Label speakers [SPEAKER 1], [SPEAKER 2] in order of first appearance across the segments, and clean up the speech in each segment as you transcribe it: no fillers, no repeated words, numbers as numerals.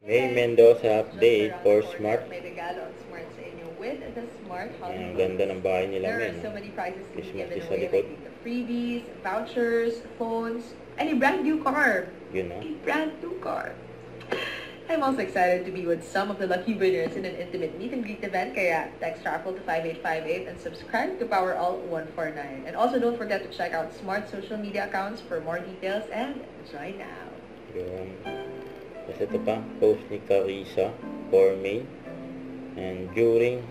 [SPEAKER 1] May Mendoza update for Smart.
[SPEAKER 2] May regalo ang Smart sa inyo with the Smart Holiday.
[SPEAKER 1] Ang ganda ng bahay nila,
[SPEAKER 2] There
[SPEAKER 1] men.
[SPEAKER 2] are so many prizes to be
[SPEAKER 1] Christmas
[SPEAKER 2] given
[SPEAKER 1] sa
[SPEAKER 2] away,
[SPEAKER 1] likod.
[SPEAKER 2] like the freebies, vouchers, phones, and a brand new car.
[SPEAKER 1] Yun na.
[SPEAKER 2] A brand new car. I'm also excited to be with some of the lucky winners in an intimate meet and greet event. Kaya text raffle to 5858 and subscribe to Power All 149. And also don't forget to check out Smart social media accounts for more details and join now.
[SPEAKER 1] Yun. Kasi ito pa, post ni Carissa for May. And during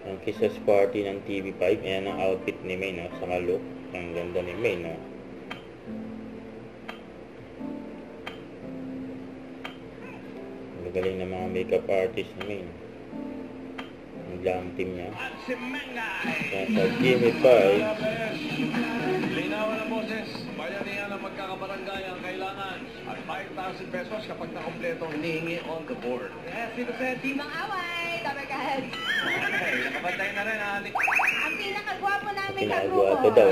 [SPEAKER 1] ang Kisses Party ng TV5, ayan ang outfit ni May, no? Saka look. Ang ganda ni May, no? Magaling na mga makeup artist ni May, no? Ang glam team niya. Nasa Jimmy 5.
[SPEAKER 3] Linawan ng boses, bayanihan ang magkakabarangay ang kailangan at 5,000 pesos kapag nakompleto hinihingi on the board. Yes, dito sa team.
[SPEAKER 4] Ibang away, Tabarkad.
[SPEAKER 3] Okay, nakabantay na rin ang
[SPEAKER 4] Ang pinakagwapo namin
[SPEAKER 1] Pinakagwapo daw.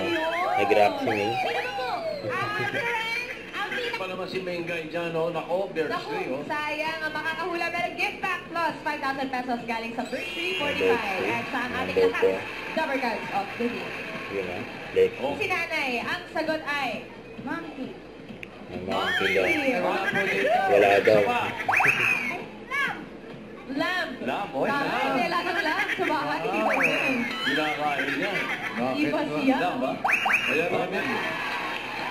[SPEAKER 1] Nag-rap si May.
[SPEAKER 4] Sino ba po? Ang friend, ang
[SPEAKER 3] pa naman si Mengay dyan, no? Nako, there's
[SPEAKER 4] Naku,
[SPEAKER 3] three, oh.
[SPEAKER 4] sayang ang makakahula. Pero gift back plus 5,000 pesos galing sa Birch 345. At sa ang ating
[SPEAKER 1] Number
[SPEAKER 4] lahat, Tabarkad of the Day.
[SPEAKER 1] Yun na. Lexi.
[SPEAKER 3] Oh.
[SPEAKER 4] Si Nanay, ang sagot ay Monkey.
[SPEAKER 1] Ang mga kilo.
[SPEAKER 3] Wala po dito.
[SPEAKER 1] Wala daw.
[SPEAKER 3] Isa pa.
[SPEAKER 4] Lamb. Lamb.
[SPEAKER 3] Lamb, oy,
[SPEAKER 4] Tama,
[SPEAKER 3] lamb.
[SPEAKER 4] may lagang lamb sa bahay. Hindi ba yun?
[SPEAKER 3] Kinakain niya.
[SPEAKER 4] Iba siya.
[SPEAKER 3] Lamb, ba? Ayan namin.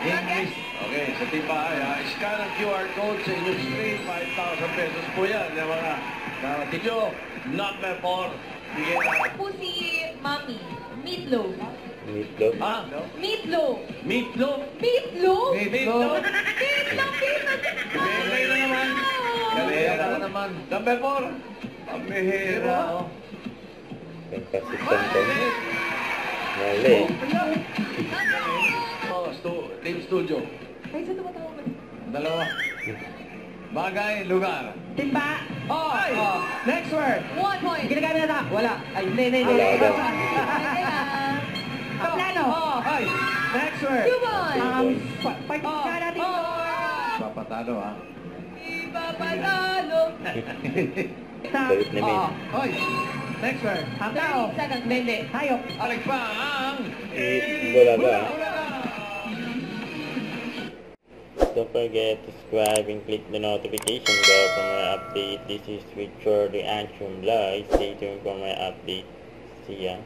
[SPEAKER 3] English. Okay, sa tibahay, ha? Scan ang QR code sa inyong screen. 5,000 pesos po yan. Yung mga Tiyo, number 4. Bigay na.
[SPEAKER 4] Po si Mommy. Meatloaf.
[SPEAKER 1] Meatloaf.
[SPEAKER 3] Ha?
[SPEAKER 4] Meatloaf.
[SPEAKER 3] Meatloaf?
[SPEAKER 4] Meatloaf?
[SPEAKER 3] Meatloaf?
[SPEAKER 4] Meatloaf, meatloaf.
[SPEAKER 3] Bigay na naman. Kalera na naman. Number 4. Pamihira, oh.
[SPEAKER 1] Consistent ko. Mali.
[SPEAKER 3] Oh, Team Studio.
[SPEAKER 4] Ay, saan tumatawag ko?
[SPEAKER 3] Dalawa. Bagay, lugar.
[SPEAKER 5] Timba. Oh,
[SPEAKER 3] Ay!
[SPEAKER 5] oh. Next word.
[SPEAKER 4] 1 point.
[SPEAKER 5] Ginagamit na. Wala. Ay, hindi.
[SPEAKER 1] Wala daw.
[SPEAKER 5] Paplano.
[SPEAKER 3] Oh, ay!
[SPEAKER 5] Next word.
[SPEAKER 4] 2 points.
[SPEAKER 5] Pagkika natin ito.
[SPEAKER 3] Papatalo, ha?
[SPEAKER 4] Ipapatalo.
[SPEAKER 1] Galit na May.
[SPEAKER 3] Oy!
[SPEAKER 5] Next word. Ang tao.
[SPEAKER 4] 30 seconds.
[SPEAKER 5] Hindi. Hayop.
[SPEAKER 3] Alex pa ang...
[SPEAKER 1] Bulaga.
[SPEAKER 3] Bulaga!
[SPEAKER 1] Don't forget to subscribe and click the notification bell for my update. This is with Jordi Antrim Live. Stay tuned for my update. See ya.